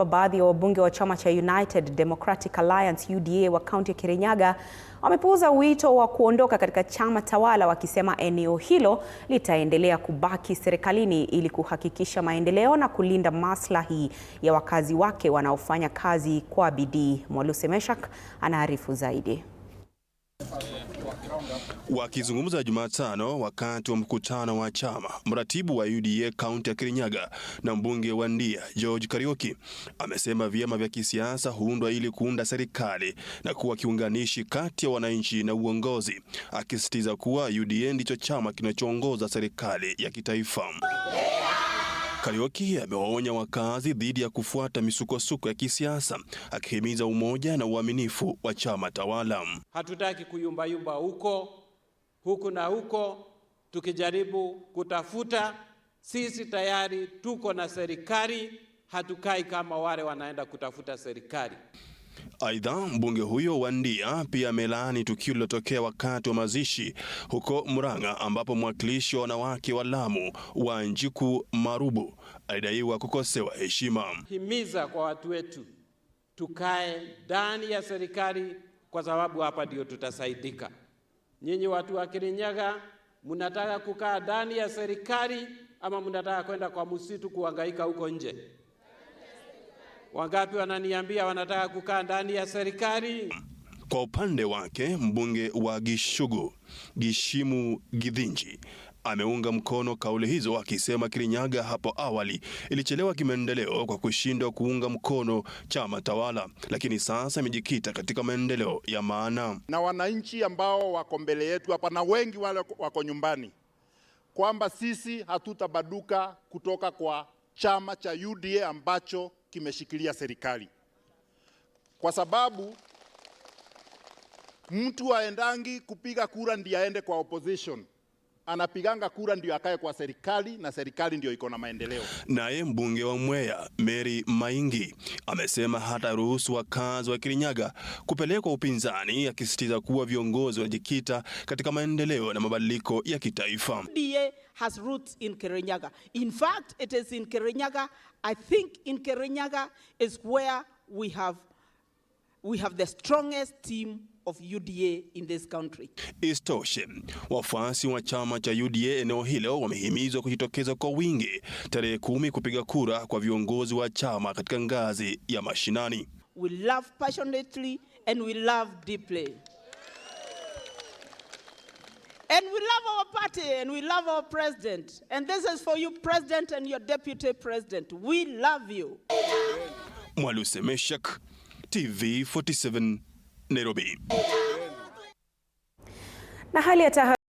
Baadhi ya wabunge wa chama cha United Democratic Alliance UDA wa kaunti ya Kirinyaga wamepuuza wito wa kuondoka katika chama tawala, wakisema eneo hilo litaendelea kubaki serikalini ili kuhakikisha maendeleo na kulinda maslahi ya wakazi wake wanaofanya kazi kwa bidii. Mwaluse Meshak anaarifu zaidi. Wakizungumza Jumatano wakati wa mkutano wa chama, mratibu wa UDA kaunti ya Kirinyaga na mbunge wa Ndia George Kariuki amesema vyama vya kisiasa huundwa ili kuunda serikali na kuwa kiunganishi kati ya wananchi na uongozi, akisisitiza kuwa UDA ndicho chama kinachoongoza serikali ya kitaifa. Kariuki amewaonya wakazi dhidi ya kufuata misukosuko ya kisiasa, akihimiza umoja na uaminifu wa chama tawala. Hatutaki kuyumbayumba huku na huko tukijaribu kutafuta. Sisi tayari tuko na serikali, hatukai kama wale wanaenda kutafuta serikali. Aidha, mbunge huyo wa Ndia pia amelaani tukio lilotokea wakati wa mazishi huko Murang'a, ambapo mwakilishi wa wanawake wa Lamu Wanjiku Marubu alidaiwa kukosewa heshima. Himiza kwa watu wetu tukae ndani ya serikali, kwa sababu hapa ndio tutasaidika. Nyinyi watu wa Kirinyaga, mnataka kukaa ndani ya serikali ama mnataka kwenda kwa msitu kuhangaika huko nje? Wangapi wananiambia wanataka kukaa ndani ya serikali? Kwa upande wake, mbunge wa Gishugu Gishimu Githinji ameunga mkono kauli hizo, akisema Kirinyaga hapo awali ilichelewa kimaendeleo kwa kushindwa kuunga mkono chama tawala, lakini sasa imejikita katika maendeleo ya maana. Na wananchi ambao wako mbele yetu hapa na wengi wale wako nyumbani, kwamba sisi hatutabaduka kutoka kwa chama cha UDA ambacho kimeshikilia serikali, kwa sababu mtu aendangi kupiga kura ndiye aende kwa opposition. Anapiganga kura ndio akae kwa serikali, na serikali ndio iko na maendeleo. Naye mbunge wa Mwea Mary Maingi amesema hata ruhusu wakazi wa Kirinyaga kupelekwa upinzani, akisisitiza kuwa viongozi wanajikita katika maendeleo na mabadiliko ya kitaifa. UDA has roots in Kirinyaga. In fact, it is in Kirinyaga. I think in Kirinyaga is where we have the strongest team of UDA in this country. Istoshe, wafuasi wa chama cha UDA eneo hilo wamehimizwa kujitokeza kwa wingi tarehe 10 kupiga kura kwa viongozi wa chama katika ngazi ya mashinani. We love passionately and we love deeply. And we love our party and we love our president. And this is for you, president, and your deputy president. We love you. Mwaluse Meshak, TV 47, Nairobi. Na hali ya